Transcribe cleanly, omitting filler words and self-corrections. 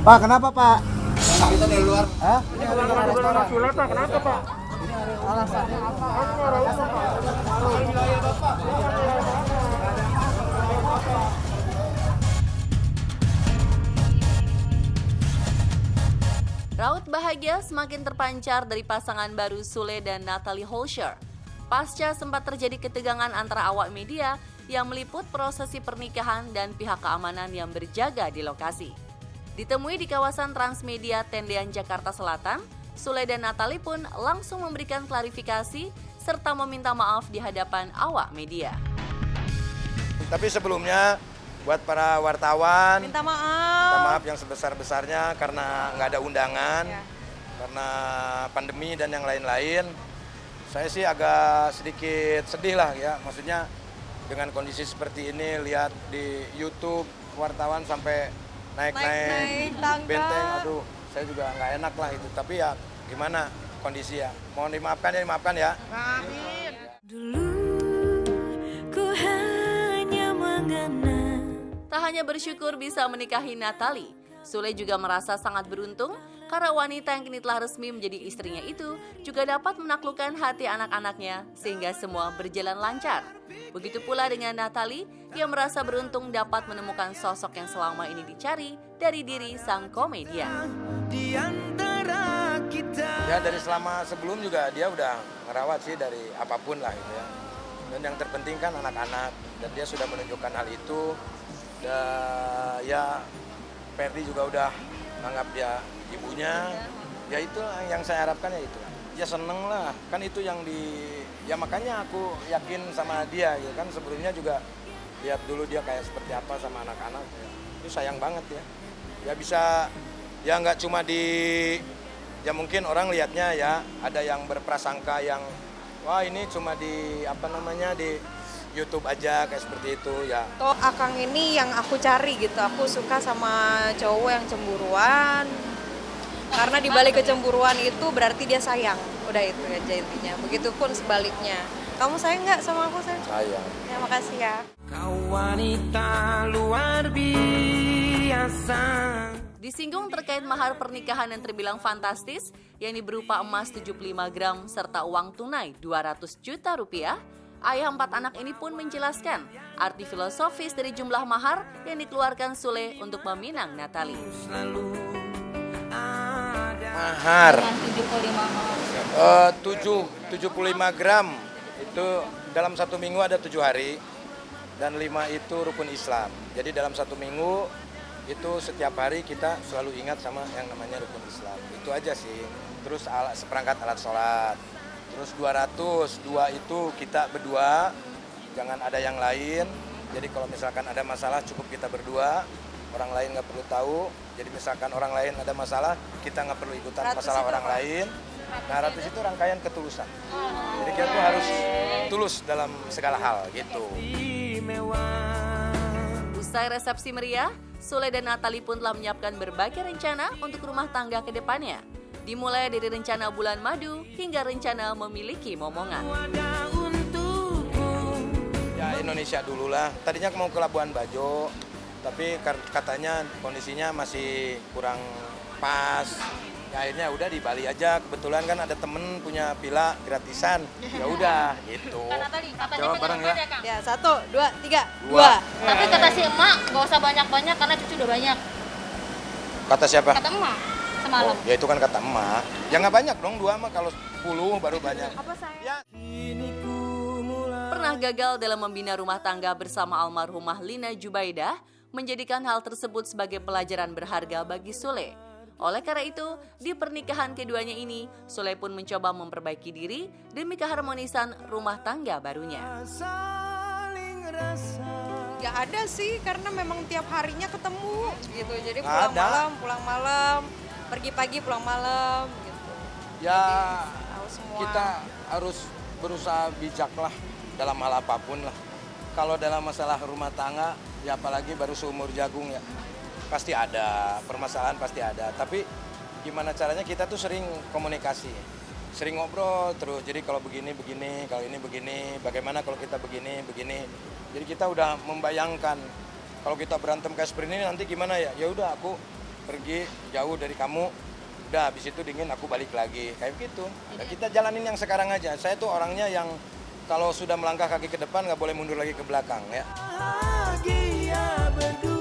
Pak, kenapa Pak? Kita dari luar. Hah? Ini bukan restoran Sule, Pak. Kenapa, Pak? Alasannya apa? Raut bahagia semakin terpancar dari pasangan baru Sule dan Natalie Holscher. Pasca sempat terjadi ketegangan antara awak media yang meliput prosesi pernikahan dan pihak keamanan yang berjaga di lokasi. Ditemui di kawasan Transmedia Tendean Jakarta Selatan, Sule dan Natalie pun langsung memberikan klarifikasi serta meminta maaf di hadapan awak media. Tapi sebelumnya buat para wartawan, Minta minta maaf. maaf yang sebesar-besarnya karena nggak ada undangan, karena pandemi dan yang lain-lain. Saya sih agak sedikit sedih lah ya, maksudnya dengan kondisi seperti ini, lihat di YouTube wartawan sampai naik-naik tangga. benteng, aduh saya juga nggak enak lah itu. Tapi ya gimana kondisi ya, mohon dimaafkan ya. Tak hanya bersyukur bisa menikahi Natalie, Sule juga merasa sangat beruntung karena wanita yang kini telah resmi menjadi istrinya itu juga dapat menaklukkan hati anak-anaknya sehingga semua berjalan lancar. Begitu pula dengan Natalie yang merasa beruntung dapat menemukan sosok yang selama ini dicari dari diri sang komedian. Ya dari selama sebelum juga dia udah ngerawat sih dari apapun lah gitu ya. Dan yang terpenting kan anak-anak, dan dia sudah menunjukkan hal itu. Dan ya Ferdi juga udah menganggap dia ibunya. Ya itu yang saya harapkan ya itu. Ya seneng lah, kan itu yang ya makanya aku yakin sama dia ya kan. Sebelumnya juga lihat dulu dia kayak seperti apa sama anak-anak. Itu sayang banget ya. Ya bisa, ya nggak cuma ya mungkin orang lihatnya ya ada yang berprasangka yang wah ini cuma di YouTube aja kayak seperti itu ya. Toh Akang ini yang aku cari gitu. Aku suka sama cowok yang cemburuan. Karena di balik kecemburuan itu berarti dia sayang. Udah itu aja intinya. Begitupun sebaliknya. Kamu sayang nggak sama aku, sayang? Sayang. Ya makasih ya. Kau wanita luar biasa. Disinggung terkait mahar pernikahan yang terbilang fantastis, yakni berupa emas 75 gram serta uang tunai 200 juta rupiah, ayah 4 anak ini pun menjelaskan arti filosofis dari jumlah mahar yang dikeluarkan Sule untuk meminang Natalie. Mahar 75 gram itu dalam 1 minggu ada 7 hari dan 5 itu rukun Islam. Jadi dalam 1 minggu itu setiap hari kita selalu ingat sama yang namanya rukun Islam. Itu aja sih. Terus seperangkat alat sholat. Terus 202 itu kita berdua, jangan ada yang lain. Jadi kalau misalkan ada masalah cukup kita berdua, orang lain nggak perlu tahu. Jadi misalkan orang lain ada masalah, kita nggak perlu ikutan masalah orang lain. Nah 100 itu rangkaian ketulusan. Jadi kita tuh harus tulus dalam segala hal gitu. Usai resepsi meriah, Sule dan Natalie pun telah menyiapkan berbagai rencana untuk rumah tangga ke depannya. Dimulai dari rencana bulan madu hingga rencana memiliki momongan. Ya Indonesia dulu lah. Tadinya mau ke Labuan Bajo, tapi katanya kondisinya masih kurang pas. Ya, akhirnya udah di Bali aja. Kebetulan kan ada temen punya villa gratisan. Ya udah gitu. Jawab bareng ya. Ya 1, 2, 3, 2. Tapi kata si emak gak usah banyak-banyak karena cucu udah banyak. Kata siapa? Kata emak semalam. Oh, ya itu kan kata emak. Ya nggak banyak dong, 2 mah kalau 10 baru banyak. Apa sayang? Ya. Pernah gagal dalam membina rumah tangga bersama almarhumah Lina Jubaidah, menjadikan hal tersebut sebagai pelajaran berharga bagi Sule. Oleh karena itu, di pernikahan keduanya ini, Sule pun mencoba memperbaiki diri demi keharmonisan rumah tangga barunya. Gak ada sih, karena memang tiap harinya ketemu gitu. Jadi Nggak ada. pulang malam, pergi pagi pulang malam gitu. Ya Tahu semua. kita harus berusaha bijak lah dalam hal apapun lah. Kalau dalam masalah rumah tangga, ya apalagi baru seumur jagung ya. Pasti ada, permasalahan pasti ada. Tapi gimana caranya kita tuh sering komunikasi. Sering ngobrol terus. Jadi kalau begini, kalau ini begini, bagaimana kalau kita begini. Jadi kita udah membayangkan kalau kita berantem kayak seperti ini nanti gimana ya? Ya udah aku pergi jauh dari kamu, udah habis itu dingin aku balik lagi, kayak gitu. Nah, kita jalanin yang sekarang aja. Saya tuh orangnya yang kalau sudah melangkah kaki ke depan nggak boleh mundur lagi ke belakang ya. Bahagia berdua.